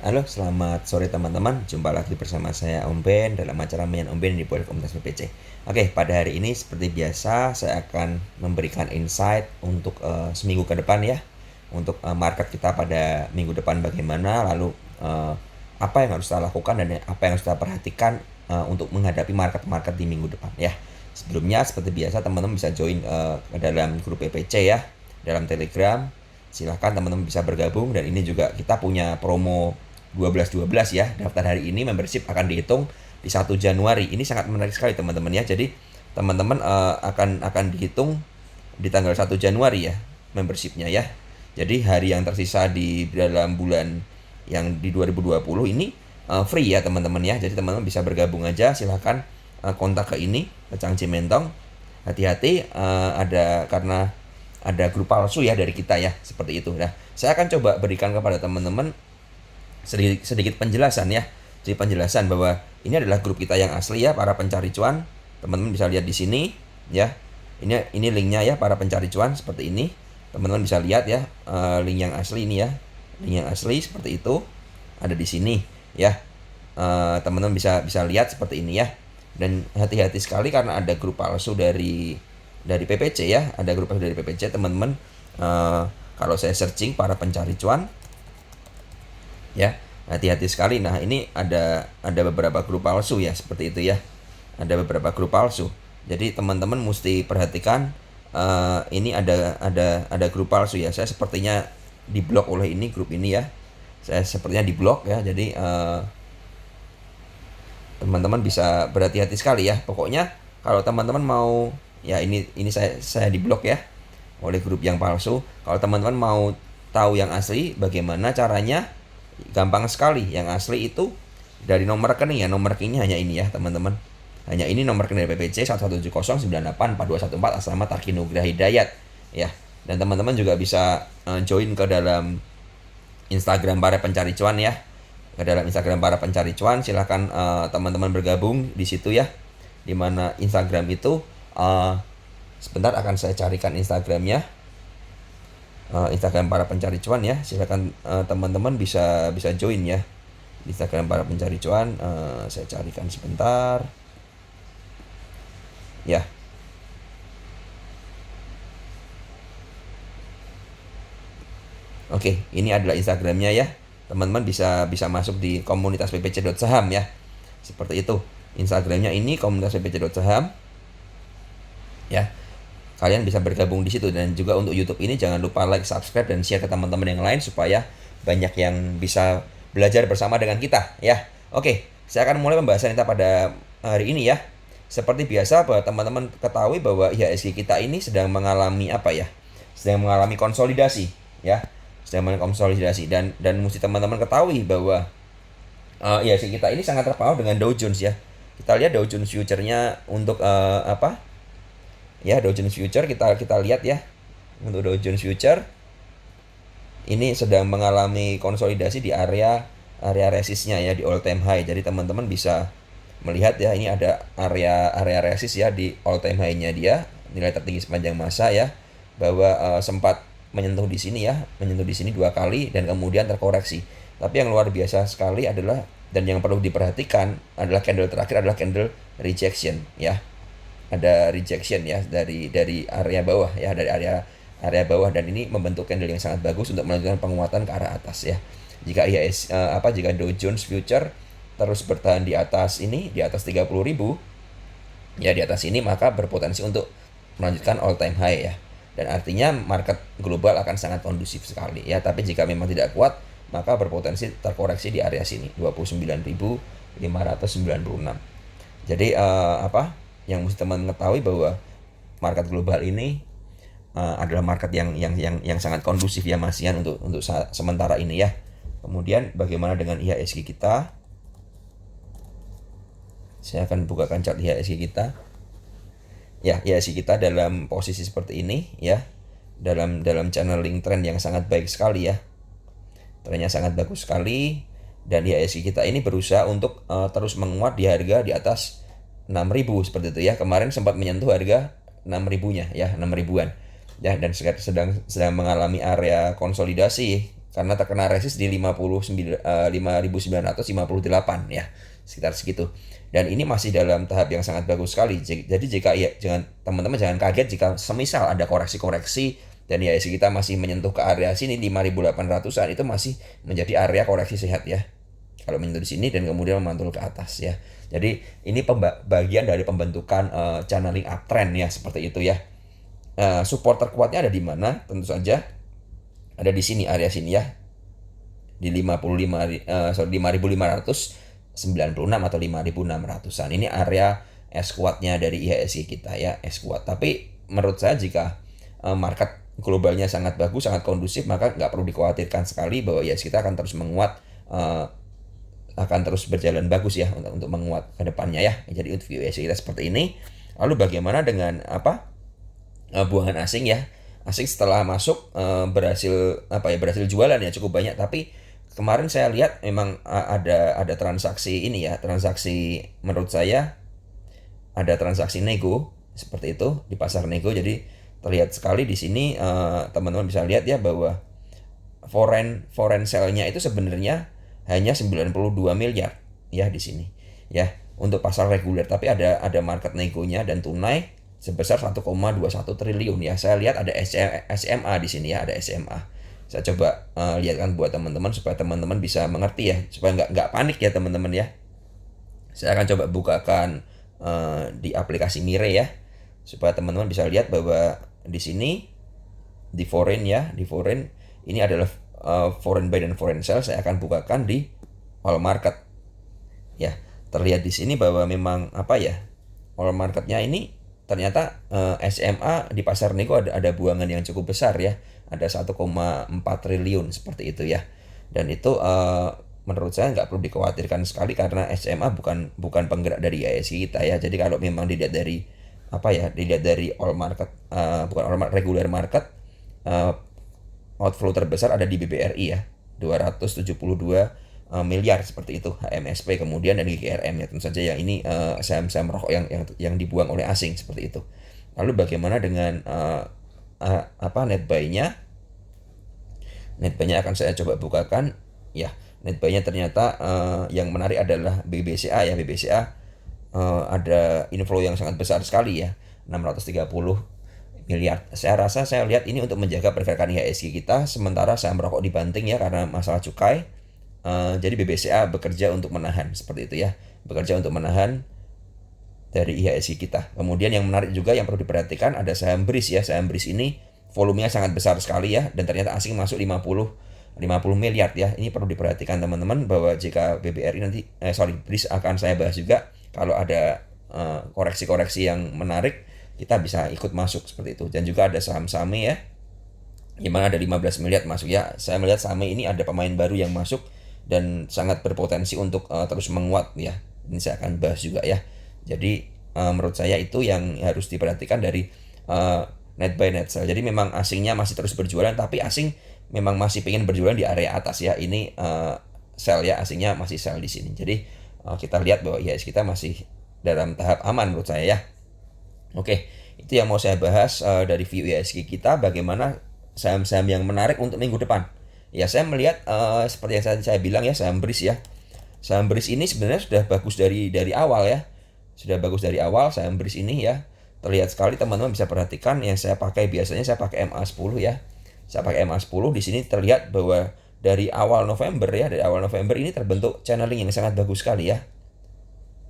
Halo, selamat sore teman-teman. Jumpa lagi bersama saya Om Ben dalam acara Main Om Ben di Buat Komunitas PPC. Oke, pada hari ini seperti biasa saya akan memberikan insight untuk seminggu ke depan ya. Untuk market kita pada minggu depan bagaimana, lalu apa yang harus kita lakukan dan apa yang harus kita perhatikan untuk menghadapi market-market di minggu depan ya. Sebelumnya seperti biasa teman-teman bisa join ke dalam grup PPC ya, dalam Telegram. Silahkan teman-teman bisa bergabung, dan ini juga kita punya promo 12-12 ya. Daftar hari ini, membership akan dihitung di 1 Januari. Ini sangat menarik sekali teman-teman ya. Jadi teman-teman akan dihitung di tanggal 1 Januari ya, membershipnya ya. Jadi hari yang tersisa di dalam bulan yang di 2020 ini free ya teman-teman ya. Jadi teman-teman bisa bergabung aja, silahkan kontak ke ini, ke Chang Cimentong. Hati-hati karena ada grup palsu ya dari kita ya, seperti itu. Nah, saya akan coba berikan kepada teman-teman sedikit penjelasan ya. Jadi penjelasan bahwa ini adalah grup kita yang asli ya, para pencari cuan. Teman-teman bisa lihat di sini ya. Ini linknya ya, para pencari cuan seperti ini. Teman-teman bisa lihat ya, link yang asli ini ya. Link yang asli seperti itu ada di sini ya. Teman-teman bisa lihat seperti ini ya. Dan hati-hati sekali karena ada grup palsu dari PPC ya. Ada grup palsu dari PPC teman-teman. Kalau saya searching para pencari cuan ya, hati-hati sekali. Nah, ini ada beberapa grup palsu ya, seperti itu ya. Ada beberapa grup palsu. Jadi teman-teman mesti perhatikan, ini ada grup palsu ya. Saya sepertinya diblok oleh ini, grup ini ya. Saya sepertinya diblok ya. Jadi teman-teman bisa berhati-hati sekali ya. Pokoknya kalau teman-teman mau ya, ini saya diblok ya oleh grup yang palsu. Kalau teman-teman mau tahu yang asli bagaimana caranya, gampang sekali. Yang asli itu dari nomor rekening ya. Nomor rekeningnya hanya ini ya teman-teman. Hanya ini nomor rekening dari PPC 170984214 atas nama Tarki Nugraha Hidayat ya. Dan teman-teman juga bisa join ke dalam Instagram para pencari cuan ya. Ke dalam Instagram para pencari cuan, silahkan teman-teman bergabung di situ ya. Dimana Instagram itu sebentar akan saya carikan Instagramnya. Instagram para pencari cuan ya. Silakan teman-teman bisa join ya. Instagram para pencari cuan, saya carikan sebentar. Ya. Oke, ini adalah Instagramnya ya. Teman-teman bisa masuk di komunitas ppc.saham ya. Seperti itu. Instagramnya ini komunitas ppc.saham. Ya. Kalian bisa bergabung di situ. Dan juga untuk YouTube ini jangan lupa like, subscribe, dan share ke teman-teman yang lain supaya banyak yang bisa belajar bersama dengan kita ya. Oke, saya akan mulai pembahasan kita pada hari ini ya. Seperti biasa, bahwa teman-teman ketahui bahwa IHSG kita ini sedang mengalami apa ya? Sedang mengalami konsolidasi ya. Sedang mengalami konsolidasi, dan mesti teman-teman ketahui bahwa IHSG kita ini sangat terpengaruh dengan Dow Jones ya. Kita lihat Dow Jones Future-nya untuk apa? Ya, Dow Jones Future kita lihat ya. Untuk Dow Jones Future ini sedang mengalami konsolidasi di area resistnya ya, di all time high. Jadi teman-teman bisa melihat ya, ini ada area resist ya di all time high-nya dia, nilai tertinggi sepanjang masa ya, bahwa sempat menyentuh di sini ya, menyentuh di sini 2 kali dan kemudian terkoreksi. Tapi yang luar biasa sekali adalah, dan yang perlu diperhatikan adalah candle terakhir adalah candle rejection ya. Ada rejection ya dari area bawah ya, dari area bawah, dan ini membentuk candle yang sangat bagus untuk melanjutkan penguatan ke arah atas ya. Jika jika Dow Jones Future terus bertahan di atas ini, di atas 30.000 ya, di atas ini, maka berpotensi untuk melanjutkan all time high ya. Dan artinya market global akan sangat kondusif sekali ya. Tapi jika memang tidak kuat, maka berpotensi terkoreksi di area sini 29.596. Jadi yang mesti teman mengetahui bahwa market global ini adalah market yang sangat kondusif ya, Masian, untuk sementara ini ya. Kemudian bagaimana dengan IHSG kita? Saya akan bukakan chart IHSG kita. Ya, IHSG kita dalam posisi seperti ini ya. Dalam channeling trend yang sangat baik sekali ya. Trennya sangat bagus sekali, dan IHSG kita ini berusaha untuk terus menguat di harga di atas 6.000 seperti itu ya. Kemarin sempat menyentuh harga 6.000-nya ya, 6.000-an. Ya, dan sedang mengalami area konsolidasi karena terkena resist di 5.958 ya, sekitar segitu. Dan ini masih dalam tahap yang sangat bagus sekali. Jadi jika ya teman-teman jangan kaget jika semisal ada koreksi-koreksi dan IHSG kita masih menyentuh ke area sini 5.800-an, itu masih menjadi area koreksi sehat ya. Kalau menyentuh di sini dan kemudian memantul ke atas ya. Jadi ini bagian dari pembentukan channeling uptrend ya, seperti itu ya. Support terkuatnya ada di mana? Tentu saja ada di sini, area sini ya, di 5.596 atau 5.600-an. Ini area S kuatnya dari IHSG kita ya, S kuat. Tapi menurut saya jika market globalnya sangat bagus, sangat kondusif, maka nggak perlu dikhawatirkan sekali bahwa IHSG kita akan terus menguat, akan terus berjalan bagus ya untuk menguat ke depannya ya. Jadi untuk IHSG kita seperti ini. Lalu bagaimana dengan buangan asing ya? Asing setelah masuk berhasil jualan ya cukup banyak, tapi kemarin saya lihat memang ada transaksi ini ya, transaksi menurut saya ada transaksi nego seperti itu di pasar nego. Jadi terlihat sekali di sini, teman-teman bisa lihat ya bahwa foreign sale-nya itu sebenarnya hanya 92 miliar ya di sini ya untuk pasar reguler, tapi ada market negonya dan tunai sebesar 1,21 triliun ya. Saya lihat ada SMA di sini ya, ada SMA. Saya coba lihatkan buat teman-teman supaya teman-teman bisa mengerti ya, supaya nggak panik ya teman-teman ya. Saya akan coba bukakan di aplikasi Mire ya, supaya teman-teman bisa lihat bahwa di sini di foreign ini adalah foreign buy dan foreign sell. Saya akan bukakan di all market ya. Terlihat di sini bahwa memang all marketnya ini ternyata SMA di pasar nego ada buangan yang cukup besar ya, ada 1,4 triliun seperti itu ya. Dan itu menurut saya nggak perlu dikhawatirkan sekali karena SMA bukan penggerak dari IHSG kita ya. Jadi kalau memang dilihat dari all market, bukan all market, regular market, outflow terbesar ada di BBRI ya, 272 miliar seperti itu, HMSP kemudian dan GGRM ya, tentu saja ya. Ini saham-saham rokok yang dibuang oleh asing seperti itu. Lalu bagaimana dengan net buy-nya? Net buy-nya akan saya coba bukakan ya. Net buy-nya ternyata yang menarik adalah BBCA ya. BBCA ada inflow yang sangat besar sekali ya, 630 miliar. Saya lihat ini untuk menjaga pergerakan IHSG kita sementara saham rokok dibanting ya karena masalah cukai. Jadi BBCA bekerja untuk menahan seperti itu ya, bekerja untuk menahan dari IHSG kita. Kemudian yang menarik juga yang perlu diperhatikan ada saham BRIS ya. Saham BRIS ini volumenya sangat besar sekali ya, dan ternyata asing masuk 50 miliar ya. Ini perlu diperhatikan teman-teman bahwa jika BBRI nanti BRIS akan saya bahas juga, kalau ada koreksi-koreksi yang menarik kita bisa ikut masuk seperti itu. Dan juga ada saham SAME ya, gimana ada 15 miliar masuk ya. Saya melihat SAME ini ada pemain baru yang masuk dan sangat berpotensi untuk terus menguat ya. Ini saya akan bahas juga ya. Jadi menurut saya itu yang harus diperhatikan dari net buy net sell. Jadi memang asingnya masih terus berjualan, tapi asing memang masih pengen berjualan di area atas ya. Ini sell ya, asingnya masih sell di sini. Jadi kita lihat bahwa IHSG kita masih dalam tahap aman menurut saya ya. Oke, itu yang mau saya bahas dari view IHSG kita, bagaimana saham-saham yang menarik untuk minggu depan. Ya saya melihat seperti yang saya bilang ya, saham BRIS ya. Saham BRIS ini sebenarnya sudah bagus dari awal ya. Sudah bagus dari awal saham BRIS ini ya. Terlihat sekali teman-teman bisa perhatikan yang saya pakai, biasanya saya pakai MA10 ya. Saya pakai MA10, di sini terlihat bahwa dari awal November ya, dari awal November ini terbentuk channeling yang sangat bagus sekali ya.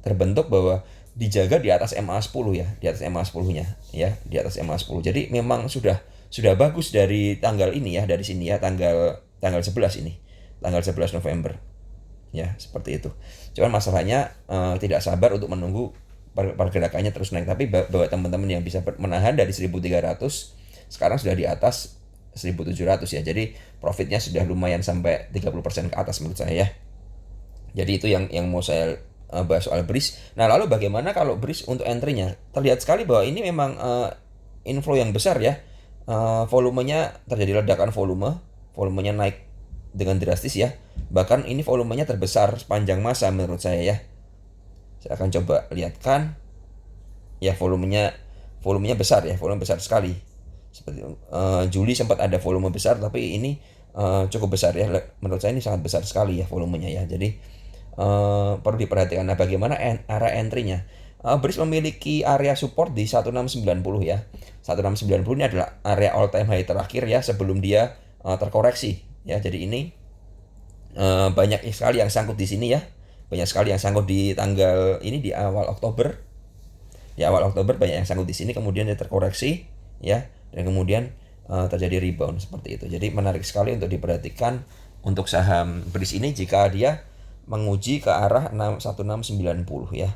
Terbentuk bahwa dijaga di atas MA10 ya, di atas MA10-nya ya, di atas MA10. Jadi memang sudah bagus dari tanggal ini ya, dari sini ya, tanggal 11 ini, tanggal 11 November ya, seperti itu. Cuman masalahnya tidak sabar untuk menunggu pergerakannya terus naik, tapi bahwa teman-teman yang bisa menahan dari 1.300 sekarang sudah di atas 1.700 ya. Jadi profitnya sudah lumayan sampai 30% ke atas menurut saya ya. Jadi itu yang mau saya bahas soal BRIS. Nah lalu bagaimana kalau BRIS untuk entry-nya? Terlihat sekali bahwa ini memang inflow yang besar ya. Volumenya terjadi ledakan volumenya naik dengan drastis ya. Bahkan ini volumenya terbesar sepanjang masa menurut saya ya. Saya akan coba lihatkan ya, volumenya besar ya, volume besar sekali. Seperti Juli sempat ada volume besar, tapi ini cukup besar ya. Menurut saya ini sangat besar sekali ya volumenya ya. Jadi perlu diperhatikan. Nah, bagaimana area entry-nya? Breeze memiliki area support di 1690 ya. 1690 ini adalah area all time high terakhir ya sebelum dia terkoreksi ya. Jadi ini banyak sekali yang sangkut di sini ya. Banyak sekali yang sangkut di tanggal ini di awal Oktober. Di awal Oktober banyak yang sangkut di sini, kemudian dia terkoreksi ya, dan kemudian terjadi rebound seperti itu. Jadi menarik sekali untuk diperhatikan untuk saham Breeze ini jika dia menguji ke arah 1690 ya.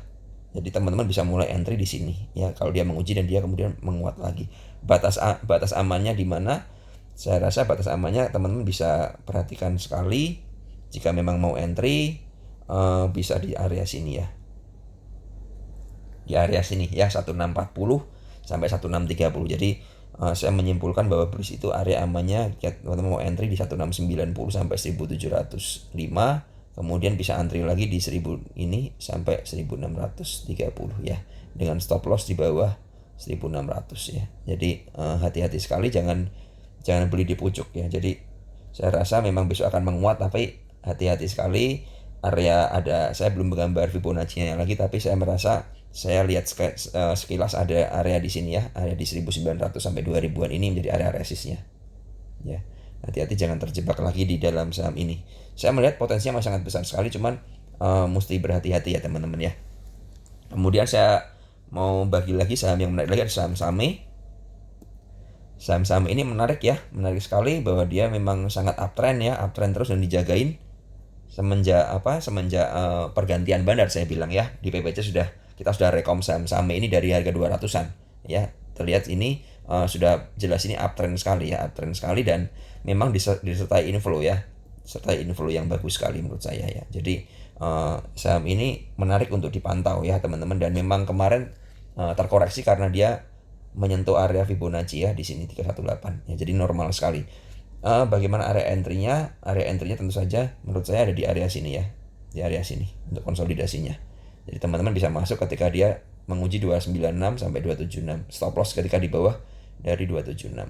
Jadi teman-teman bisa mulai entry di sini ya kalau dia menguji dan dia kemudian menguat lagi. Batas amannya di mana? Saya rasa batas amannya teman-teman bisa perhatikan sekali. Jika memang mau entry bisa di area sini ya. Di area sini ya 1640 sampai 1630. Jadi saya menyimpulkan bahwa Breeze itu area amannya teman-teman mau entry di 1690 sampai 1705, kemudian bisa antri lagi di 1000 ini sampai 1630 ya, dengan stop loss di bawah 1600 ya. Jadi hati-hati sekali, jangan beli di pucuk ya. Jadi saya rasa memang besok akan menguat, tapi hati-hati sekali. Saya belum menggambar Fibonacci-nya lagi, tapi saya merasa saya lihat sekilas ada area di sini ya, area di 1900 sampai 2000-an ini menjadi area resistnya. Ya, hati-hati jangan terjebak lagi di dalam saham ini. Saya melihat potensinya masih sangat besar sekali, cuman mesti berhati-hati ya teman-teman ya. Kemudian saya mau bagi lagi saham yang menarik lagi, ada saham SAME. Saham-saham ini menarik ya, menarik sekali bahwa dia memang sangat uptrend ya, uptrend terus dan dijagain semenjak pergantian bandar. Saya bilang ya, di PPC kita sudah rekom saham-saham ini dari harga 200-an ya. Terlihat ini sudah jelas ini uptrend sekali ya, uptrend sekali, dan memang disertai inflow ya, sertai inflow yang bagus sekali menurut saya ya. Jadi saham ini menarik untuk dipantau ya teman-teman, dan memang kemarin terkoreksi karena dia menyentuh area Fibonacci ya di sini 318 ya. Jadi normal sekali. Bagaimana area entry-nya? Area entry-nya tentu saja menurut saya ada di area sini ya. Di area sini untuk konsolidasinya. Jadi teman-teman bisa masuk ketika dia menguji 296 sampai 276. Stop loss ketika di bawah dari 276.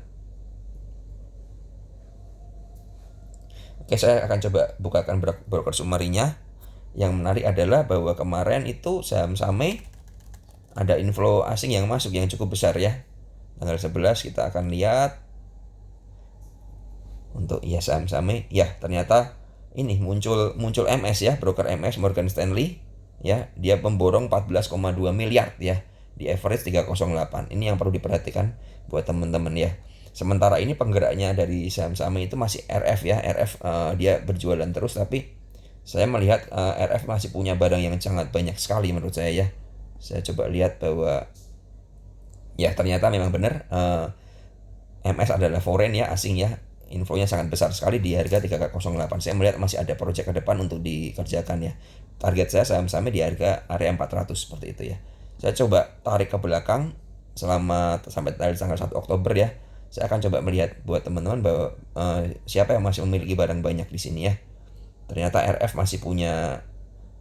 Oke, saya akan coba bukakan broker summary-nya. Yang menarik adalah bahwa kemarin itu saham SAME ada inflow asing yang masuk yang cukup besar ya. Tanggal 11 kita akan lihat untuk ya saham SAME ya, ternyata ini muncul MS ya, broker MS Morgan Stanley ya, dia memborong 14,2 miliar ya di average 308. Ini yang perlu diperhatikan buat teman-teman ya. Sementara ini penggeraknya dari saham SAME itu masih RF ya. RF dia berjualan terus, tapi saya melihat RF masih punya barang yang sangat banyak sekali menurut saya ya. Saya coba lihat bahwa ya ternyata memang benar MS adalah foreign ya, asing ya. Infonya sangat besar sekali di harga 308. Saya melihat masih ada proyek ke depan untuk dikerjakan ya. Target saya saham-sahamnya di harga area 400 seperti itu ya. Saya coba tarik ke belakang sampai tanggal 1 Oktober ya. Saya akan coba melihat buat teman-teman bahwa siapa yang masih memiliki barang banyak di sini ya. Ternyata RF masih punya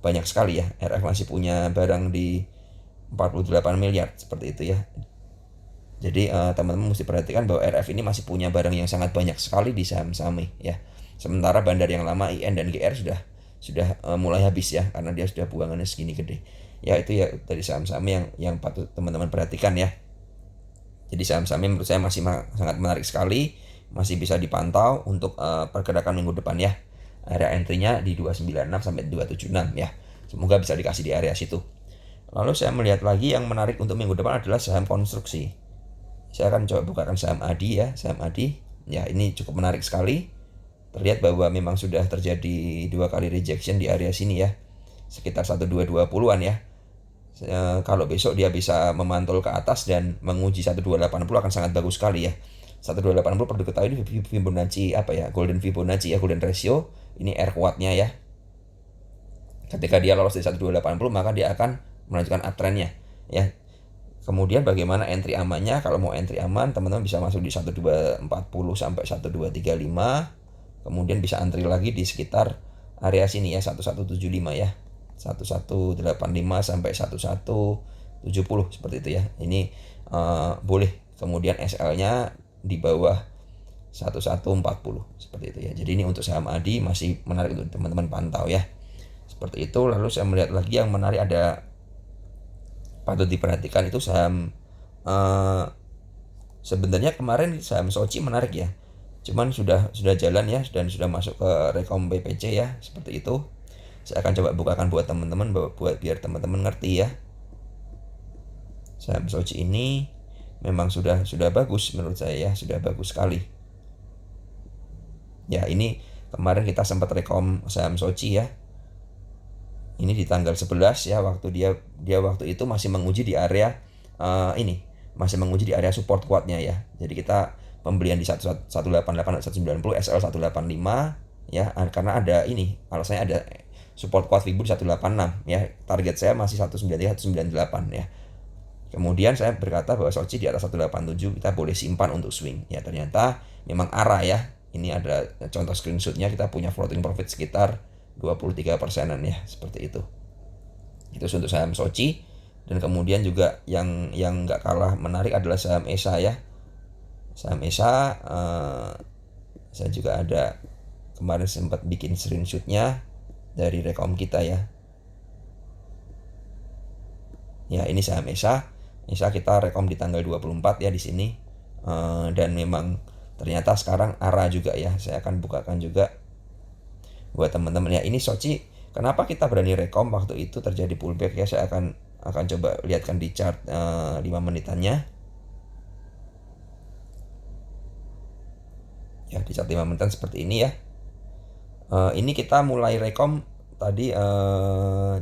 banyak sekali ya. RF masih punya barang di 48 miliar seperti itu ya. Jadi teman-teman mesti perhatikan bahwa RF ini masih punya barang yang sangat banyak sekali di saham SAME ya. Sementara bandar yang lama IN dan GR sudah mulai habis ya, karena dia sudah buangannya segini gede. Ya itu ya dari saham-saham yang patut teman-teman perhatikan ya. Jadi saham-saham menurut saya masih sangat menarik sekali, masih bisa dipantau untuk pergerakan minggu depan ya. Area entry-nya di 296 sampai 276 ya. Semoga bisa dikasih di area situ. Lalu saya melihat lagi yang menarik untuk minggu depan adalah saham konstruksi. Saya akan coba bukakan saham ADI ya, saham ADI. Ya, ini cukup menarik sekali. Terlihat bahwa memang sudah terjadi 2 kali rejection di area sini ya. Sekitar 1220-an ya. Kalau besok dia bisa memantul ke atas dan menguji 1280 akan sangat bagus sekali ya. 1280 perlu diketahui ini Fibonacci golden Fibonacci ya, golden ratio. Ini R kuatnya ya. Ketika dia lolos di 1280 maka dia akan melanjutkan uptrendnya ya. Kemudian bagaimana entry amannya? Kalau mau entry aman, teman-teman bisa masuk di 1240 sampai 1235. Kemudian bisa antri lagi di sekitar area sini ya, 1175 ya. 1185 sampai 1170 seperti itu ya. Ini boleh. Kemudian SL-nya di bawah 1140 seperti itu ya. Jadi ini untuk saham ADI masih menarik untuk teman-teman pantau ya. Seperti itu. Lalu saya melihat lagi yang menarik, ada patut diperhatikan itu saham sebenarnya kemarin saham Soci menarik ya. Cuman sudah jalan ya dan sudah masuk ke rekom BPC ya, seperti itu. Saya akan coba bukakan buat teman-teman biar teman-teman ngerti ya. Saham Soci ini memang sudah bagus menurut saya ya, sudah bagus sekali. Ya, ini kemarin kita sempat rekom saham Soci ya. Ini di tanggal 11 ya, waktu dia waktu itu masih menguji di area masih menguji di area support kuatnya ya. Jadi kita pembelian di 188 190 SL 185 ya, karena ada alasannya ada support kuat Fibo 186 ya. Target saya masih 193 198 ya. Kemudian saya berkata bahwa Soci di atas 187 kita boleh simpan untuk swing. Ya, ternyata memang arah ya. Ini ada contoh screenshotnya, kita punya floating profit sekitar 23%-an ya, seperti itu. Itu untuk saham Soci. Dan kemudian juga yang nggak kalah menarik adalah saham ESA ya. Saham ESA saya juga ada kemarin sempat bikin screenshotnya dari rekom kita ya. Ya, ini saham ESA. ESA kita rekom di tanggal 24 ya di sini. Dan memang ternyata sekarang arah juga ya. Saya akan bukakan juga buat teman-teman ya. Ini Soci, kenapa kita berani rekom waktu itu terjadi pullback ya. Saya akan coba lihatkan di chart 5 menitannya. Ya, di chart 5 menitan seperti ini ya. Ini kita mulai rekom tadi,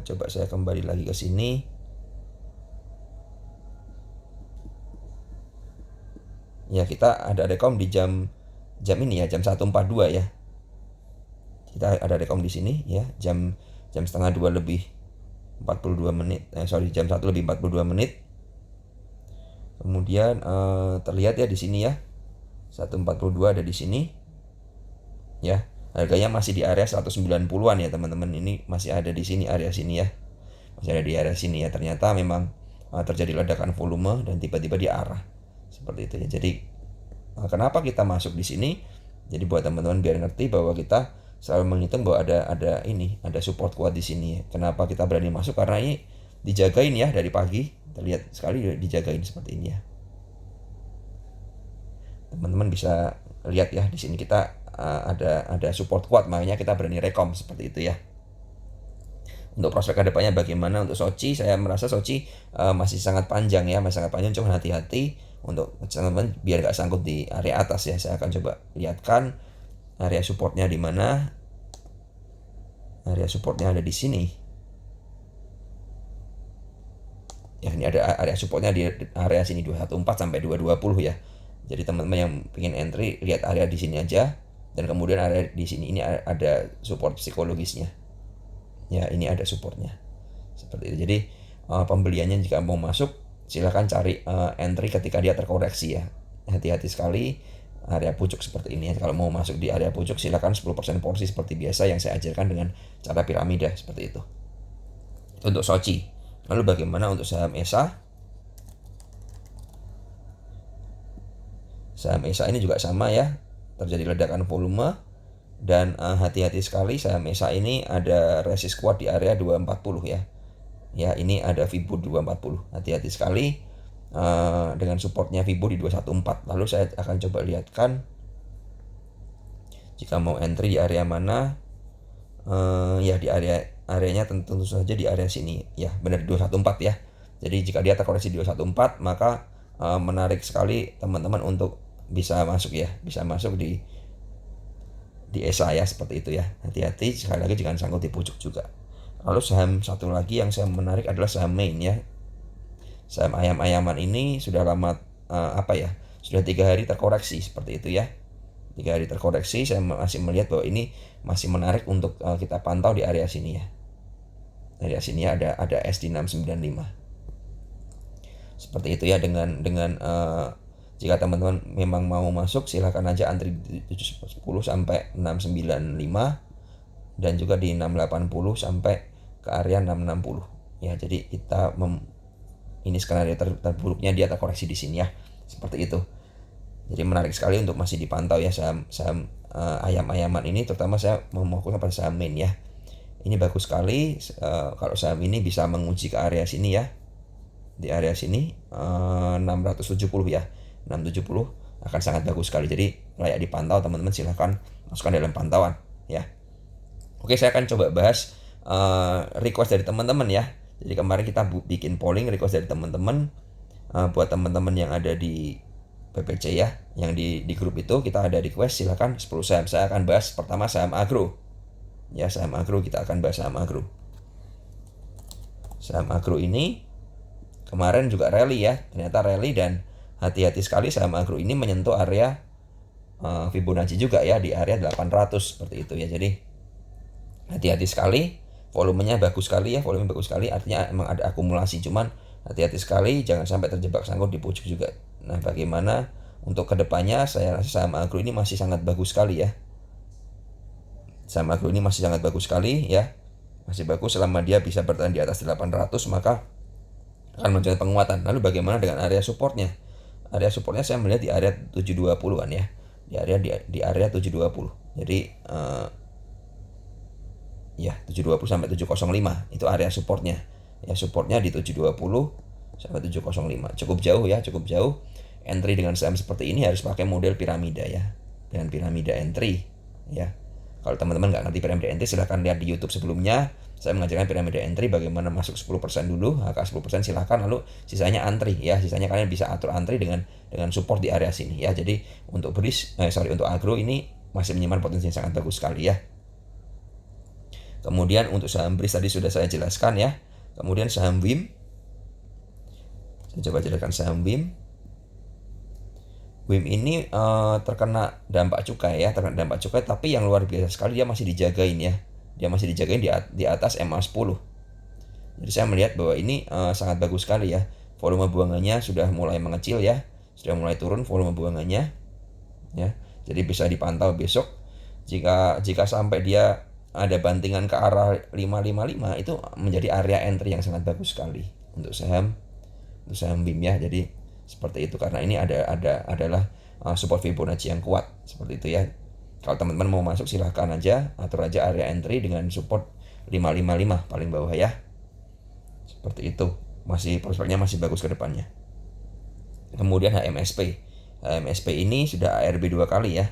coba saya kembali lagi ke sini. Ya, kita ada rekom di jam ini ya, jam 1.42 ya. Kita ada rekom di sini ya, jam setengah 2 lebih 42 menit. Jam 1 lebih 42 menit. Kemudian terlihat ya di sini ya. 1.42 ada di sini. Ya, harganya masih di area 190-an ya, teman-teman. Ini masih ada di sini, area sini ya. Masih ada di area sini ya. Ternyata memang terjadi ledakan volume dan tiba-tiba dia arah. Seperti itu ya. Jadi kenapa kita masuk di sini? Jadi buat teman-teman biar ngerti bahwa kita selalu menghitung bahwa ada support kuat di sini ya. Kenapa kita berani masuk? Karena ini dijagain ya dari pagi. Terlihat sekali dijagain seperti ini ya. Teman-teman bisa lihat ya di sini kita ada support kuat, makanya kita berani rekom seperti itu ya. Untuk prospek kedepannya bagaimana untuk Soci? Saya merasa Soci masih sangat panjang ya, masih sangat panjang. Cuma hati-hati untuk teman-teman biar gak sangkut di area atas ya. Saya akan coba lihatkan area supportnya di mana. Area supportnya ada di sini. Ya, ini ada area supportnya di area sini 214 sampai 220 ya. Jadi teman-teman yang ingin entry lihat area di sini aja, dan kemudian area di sini ini ada support psikologisnya. Ya, ini ada supportnya. Seperti itu. Jadi pembeliannya jika mau masuk silahkan cari entry ketika dia terkoreksi ya. Hati-hati sekali area pucuk seperti ini ya. Kalau mau masuk di area pucuk silahkan 10% porsi seperti biasa yang saya ajarkan dengan cara piramida seperti itu. Itu untuk Soci. Lalu bagaimana untuk saham ESA? Saham ESA ini juga sama ya, terjadi ledakan volume dan hati-hati sekali saham ESA ini ada resist kuat di area 240 ya. Ya, ini ada Fibo 240. Hati-hati sekali dengan supportnya Fibo di 214. Lalu saya akan coba lihatkan jika mau entry di area mana. Ya, di areanya tentu saja di area sini ya, benar 214 ya. Jadi jika dia terkoreksi di 214 maka menarik sekali teman-teman untuk bisa masuk ya, bisa masuk di ESA ya, seperti itu ya. Hati-hati sekali lagi jangan sangkut di pucuk juga. Lalu saham satu lagi yang saya menarik adalah saham Main ya. Saham ayam-ayaman ini sudah lama sudah 3 hari terkoreksi seperti itu ya. 3 hari terkoreksi, saya masih melihat bahwa ini masih menarik untuk kita pantau di area sini ya. Area sini ya ada SD 695. Seperti itu ya, dengan jika teman-teman memang mau masuk silahkan aja antri di 710 sampai 695 dan juga di 680 sampai ke area 660 ya. Jadi kita ini skenario terburuknya dia terkoreksi di sini ya, seperti itu. Jadi menarik sekali untuk masih dipantau ya saham ayam-ayaman ini, terutama saya memfokuskan pada saham main ya. Ini bagus sekali kalau saham ini bisa menguji ke area sini ya. Di area sini 670 ya. 670 akan sangat bagus sekali. Jadi layak dipantau, teman-teman silahkan masukkan dalam pantauan ya. Oke, saya akan coba bahas request dari teman-teman ya. Jadi kemarin kita bikin polling request dari teman-teman. Buat teman-teman yang ada di PPC ya, yang di grup itu kita ada request, silahkan 10 saham. Saya akan bahas pertama saham agro. Ya, saham agro, kita akan bahas saham agro. Saham agro ini kemarin juga rally ya, ternyata rally, dan hati-hati sekali saham agro ini menyentuh area Fibonacci juga ya, di area 800 seperti itu ya. Jadi hati-hati sekali, volumenya bagus sekali ya, volume bagus sekali, artinya emang ada akumulasi, cuman hati-hati sekali jangan sampai terjebak sangkut di pucuk juga. Nah, bagaimana untuk kedepannya, saya rasa saham agro ini masih sangat bagus sekali ya. Saham agro ini masih sangat bagus sekali ya, masih bagus selama dia bisa bertahan di atas 800, maka akan mencapai penguatan. Lalu bagaimana dengan area supportnya? Area supportnya saya melihat di area 720-an ya, di area 720. Jadi ya 720 sampai 705 itu area supportnya ya. Supportnya di 720 sampai 705, cukup jauh ya, cukup jauh. Entry dengan saham seperti ini harus pakai model piramida ya, dengan piramida entry ya. Kalau teman-teman nggak ngerti piramida entry, silahkan lihat di YouTube sebelumnya. Saya mengajarkan piramida entry, bagaimana masuk 10% dulu, HK 10% silahkan, lalu sisanya antri ya. Sisanya kalian bisa atur antri dengan support di area sini ya. Jadi untuk untuk agro ini masih menyimpan potensi yang sangat bagus sekali ya. Kemudian untuk saham BRIS tadi sudah saya jelaskan ya. Kemudian saham WIM, saya coba jelaskan saham WIM. WIM ini terkena dampak cukai ya, tapi yang luar biasa sekali dia masih dijagain ya. Dia masih dijagain di atas MA10. Jadi saya melihat bahwa ini sangat bagus sekali ya. Volume buangannya sudah mulai mengecil ya, sudah mulai turun volume buangannya ya. Jadi bisa dipantau besok, jika sampai dia ada bantingan ke arah 555, itu menjadi area entry yang sangat bagus sekali untuk saham WIM ya. Jadi seperti itu, karena ini adalah support Fibonacci yang kuat seperti itu ya. Kalau teman-teman mau masuk silahkan aja, atur aja area entry dengan support 555 paling bawah ya. Seperti itu, masih prospeknya masih bagus ke depannya. Kemudian HMSP ini sudah ARB 2 kali ya,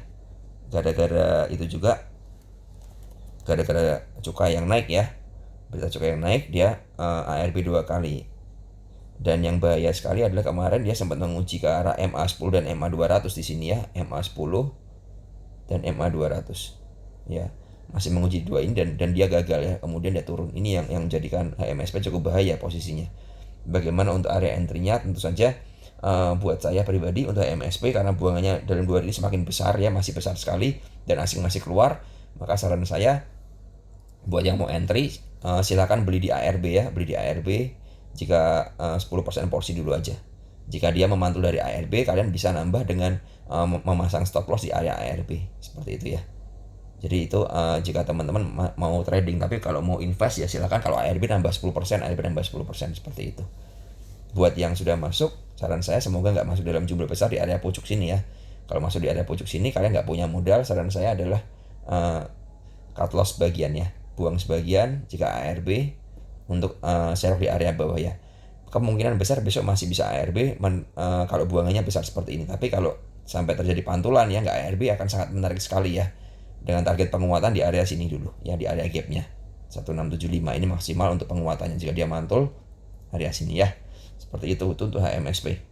gara-gara itu juga, gara-gara cukai yang naik ya, berita cukai yang naik, dia ARB 2 kali. Dan yang bahaya sekali adalah kemarin dia sempat menguji ke arah MA10 dan MA200 di sini ya, MA10 dan MA200 ya, masih menguji dua ini, dan dia gagal ya, kemudian dia turun. Ini yang menjadikan HMSP cukup bahaya posisinya. Bagaimana untuk area entry-nya? Tentu saja buat saya pribadi untuk HMSP, karena buangannya dalam 2 hari ini semakin besar ya, masih besar sekali, dan asing masih keluar, maka saran saya buat yang mau entry silakan beli di ARB ya, beli di ARB. Jika 10% porsi dulu aja. Jika dia memantul dari ARB, kalian bisa nambah dengan memasang stop loss di area ARB seperti itu ya. Jadi itu jika teman-teman mau trading, tapi kalau mau invest ya silakan, kalau ARB nambah 10%, ARB nambah 10% seperti itu. Buat yang sudah masuk, saran saya semoga nggak masuk dalam jumlah besar di area pucuk sini ya. Kalau masuk di area pucuk sini, kalian nggak punya modal, saran saya adalah cut loss bagian ya, buang sebagian jika ARB, untuk serok di area bawah ya. Kemungkinan besar besok masih bisa ARB kalau buangannya besar seperti ini. Tapi kalau sampai terjadi pantulan ya, nggak ARB, akan sangat menarik sekali ya, dengan target penguatan di area sini dulu ya, di area gapnya 1675 ini maksimal untuk penguatannya jika dia mantul area sini ya. Seperti itu untuk HMSP.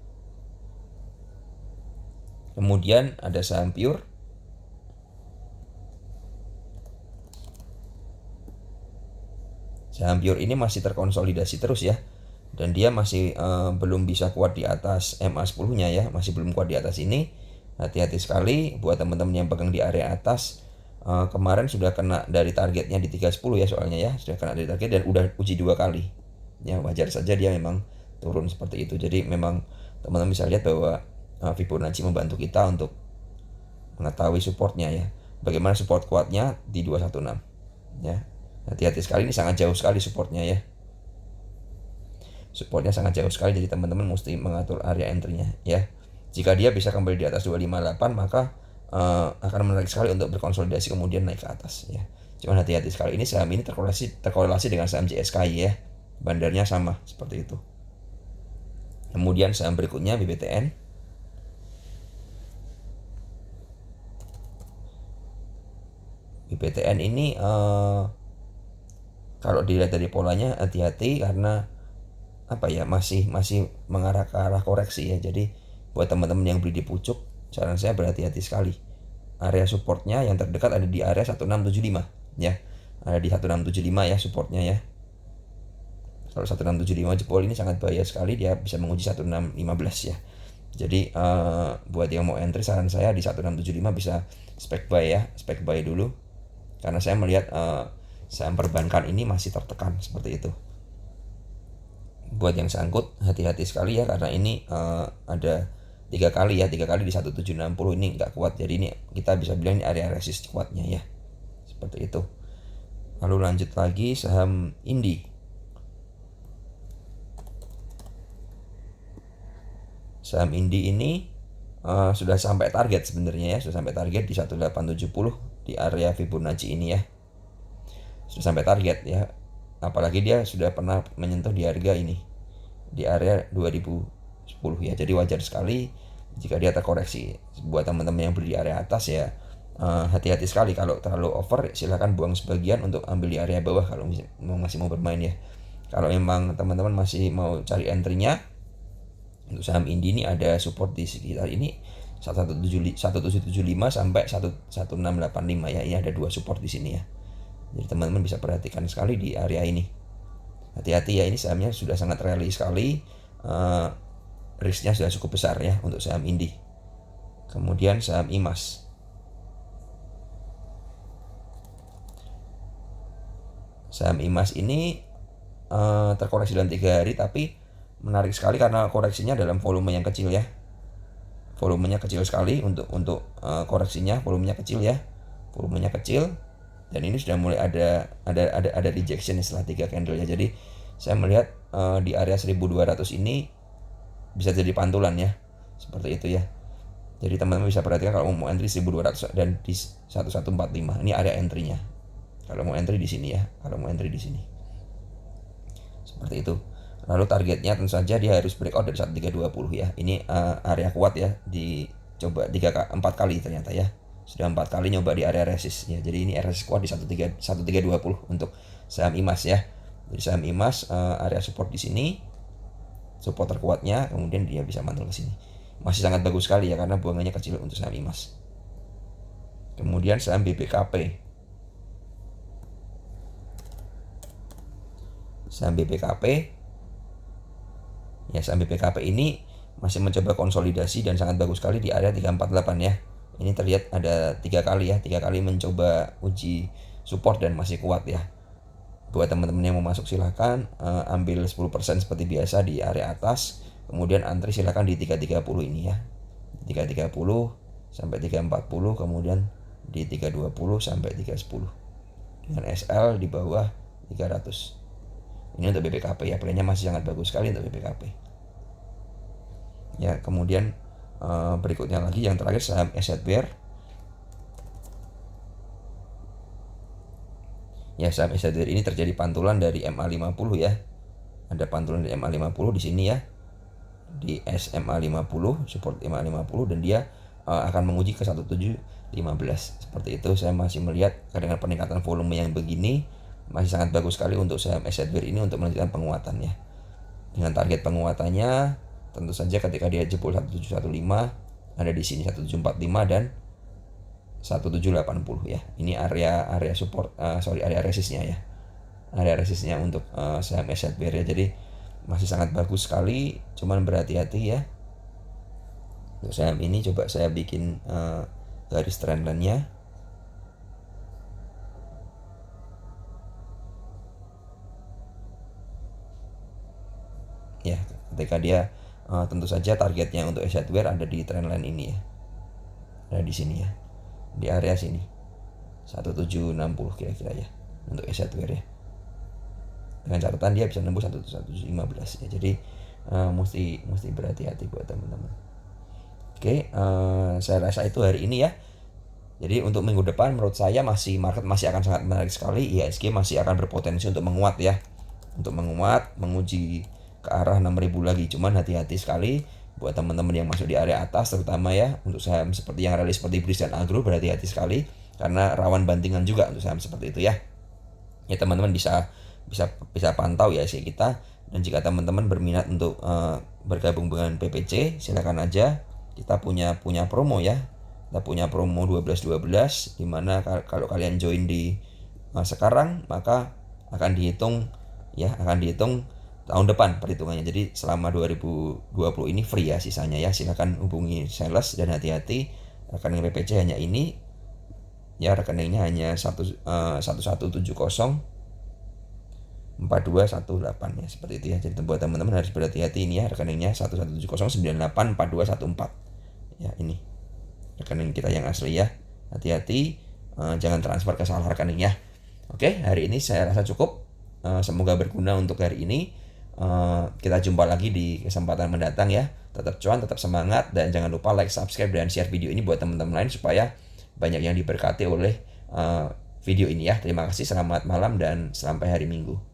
Kemudian ada saham Pure. Saham Pure ini masih terkonsolidasi terus ya, dan dia masih belum bisa kuat di atas MA10-nya ya, masih belum kuat di atas ini. Hati-hati sekali buat teman-teman yang pegang di area atas. Kemarin sudah kena dari targetnya di 310 ya, soalnya ya, sudah kena dari target dan udah uji 2 kali. Ya wajar saja dia memang turun seperti itu. Jadi memang teman-teman bisa lihat bahwa Fibonacci membantu kita untuk mengetahui supportnya ya. Bagaimana support kuatnya di 216 ya. Hati-hati sekali, ini sangat jauh sekali supportnya ya. Supportnya sangat jauh sekali, jadi teman-teman mesti mengatur area entry-nya ya. Jika dia bisa kembali di atas 258 maka akan menarik sekali untuk berkonsolidasi kemudian naik ke atas ya. Cuman hati-hati sekali, ini saham ini terkorelasi dengan saham JSKI ya. Bandarnya sama seperti itu. Kemudian saham berikutnya BBTN. BBTN ini kalau dilihat dari polanya hati-hati karena masih mengarah ke arah koreksi ya. Jadi buat teman-teman yang beli di pucuk, saran saya berhati-hati sekali. Area supportnya yang terdekat ada di area 1675 ya. Ada di 1675 ya supportnya ya. Kalau 1675 jebol ini sangat bahaya sekali, dia bisa menguji 1615 ya. Jadi buat yang mau entry, saran saya di 1675 bisa spek buy ya, spek buy dulu. Karena saya melihat saham perbankan ini masih tertekan seperti itu. Buat yang sangkut hati-hati sekali ya, karena ini ada 3 kali di 1760 ini nggak kuat. Jadi ini kita bisa bilang ini area resist kuatnya ya, seperti itu. Lalu lanjut lagi saham Indi. Saham Indi ini sudah sampai target sebenarnya ya, sudah sampai target di 1870 di area Fibonacci ini ya. Sudah sampai target ya. Apalagi dia sudah pernah menyentuh di harga ini, di area 2010 ya. Jadi wajar sekali jika dia terkoreksi. Buat teman-teman yang beli di area atas ya, hati-hati sekali. Kalau terlalu over silahkan buang sebagian untuk ambil di area bawah kalau masih mau bermain ya. Kalau memang teman-teman masih mau cari entry-nya, untuk saham Indi ini ada support di sekitar ini 1775 sampai 1685 ya. Ini ada 2 support di sini ya. Jadi teman-teman bisa perhatikan sekali di area ini. Hati-hati ya, ini sahamnya sudah sangat rally sekali. Risknya sudah cukup besar ya untuk saham Indi. Kemudian saham IMAS. Saham IMAS ini terkoreksi dalam 3 hari, tapi menarik sekali karena koreksinya dalam volume yang kecil ya. Volumenya kecil sekali untuk koreksinya, volumenya kecil ya. Volumenya kecil. Dan ini sudah mulai ada rejection setelah 3 candle ya. Jadi saya melihat di area 1200 ini bisa jadi pantulan ya, seperti itu ya. Jadi teman-teman bisa perhatikan kalau mau entry 1200 dan di 1145 ini area entry-nya. Kalau mau entry di sini ya, kalau mau entry di sini. Seperti itu. Lalu targetnya tentu saja dia harus breakout dari 1320 ya. Ini area kuat ya, dicoba 4 kali ternyata ya. Sudah 4 kali nyoba di area resist ya. Jadi ini area resist kuat di 1320 untuk saham IMAS ya. Jadi saham IMAS area support di sini, support terkuatnya, kemudian dia bisa mantul ke sini. Masih sangat bagus sekali ya karena buangannya kecil untuk saham IMAS. Kemudian saham BBKP. Saham BBKP ya, saham BBKP ini masih mencoba konsolidasi dan sangat bagus sekali di area 348 ya. Ini terlihat ada 3 kali ya, 3 kali mencoba uji support dan masih kuat ya. Buat teman-teman yang mau masuk silahkan ambil 10% seperti biasa di area atas, kemudian antri silahkan di 330 ini ya. 330 sampai 340, kemudian di 320 sampai 310 dengan SL di bawah 300. Ini untuk BBKP ya, plannya masih sangat bagus sekali untuk BBKP ya. Kemudian berikutnya lagi yang terakhir saham Assetware ya. Saham Assetware ini terjadi pantulan dari MA50 ya. Ada pantulan dari MA50 di sini ya, di SMA50, support MA50, dan dia akan menguji ke 1715 seperti itu. Saya masih melihat dengan peningkatan volume yang begini masih sangat bagus sekali untuk saham Assetware ini untuk melanjutkan penguatannya. Dengan target penguatannya tentu saja ketika dia jebol 1715 ada di sini 1745 dan 1780 ya. Ini area support, area resistnya ya. Area resistnya untuk saham Assetware ya. Jadi masih sangat bagus sekali, cuman berhati-hati ya. Untuk saham ini coba saya bikin garis trendline-nya. Ya, ketika dia tentu saja targetnya untuk Assetware ada di trendline ini ya. Ada di sini ya. Di area sini. 1760 kira-kira ya untuk Assetware ya. Dengan catatan dia bisa nembus 1715 ya. Jadi mesti berhati-hati buat teman-teman. Oke, saya rasa itu hari ini ya. Jadi untuk minggu depan menurut saya market masih akan sangat menarik sekali. IHSG masih akan berpotensi untuk menguat ya. Untuk menguat, menguji ke arah 6.000 lagi. Cuman hati-hati sekali buat teman-teman yang masuk di area atas terutama ya, untuk saham seperti yang rally seperti BRIS dan Agro, berhati-hati sekali karena rawan bantingan juga untuk saham seperti itu ya. Ya teman-teman bisa bisa pantau ya IHSG kita. Dan jika teman-teman berminat untuk bergabung dengan PPC, silakan aja. Kita punya promo ya. Kita punya promo 12-12 dimana kalau kalian join di sekarang, maka akan dihitung tahun depan perhitungannya. Jadi selama 2020 ini free ya sisanya ya. Silakan hubungi sales dan hati-hati, rekening PPC hanya ini ya, rekeningnya hanya 1170 4218 ya, seperti itu ya. Jadi buat teman-teman harus berhati-hati ini ya, rekeningnya 1170984214 ya, ini rekening kita yang asli ya. Hati-hati, jangan transfer ke salah rekening ya. Oke, hari ini saya rasa cukup. Semoga berguna untuk hari ini. Kita jumpa lagi di kesempatan mendatang ya. Tetap cuan, tetap semangat, dan jangan lupa like, subscribe, dan share video ini buat teman-teman lain supaya banyak yang diberkati oleh video ini ya. Terima kasih, selamat malam, dan sampai hari Minggu.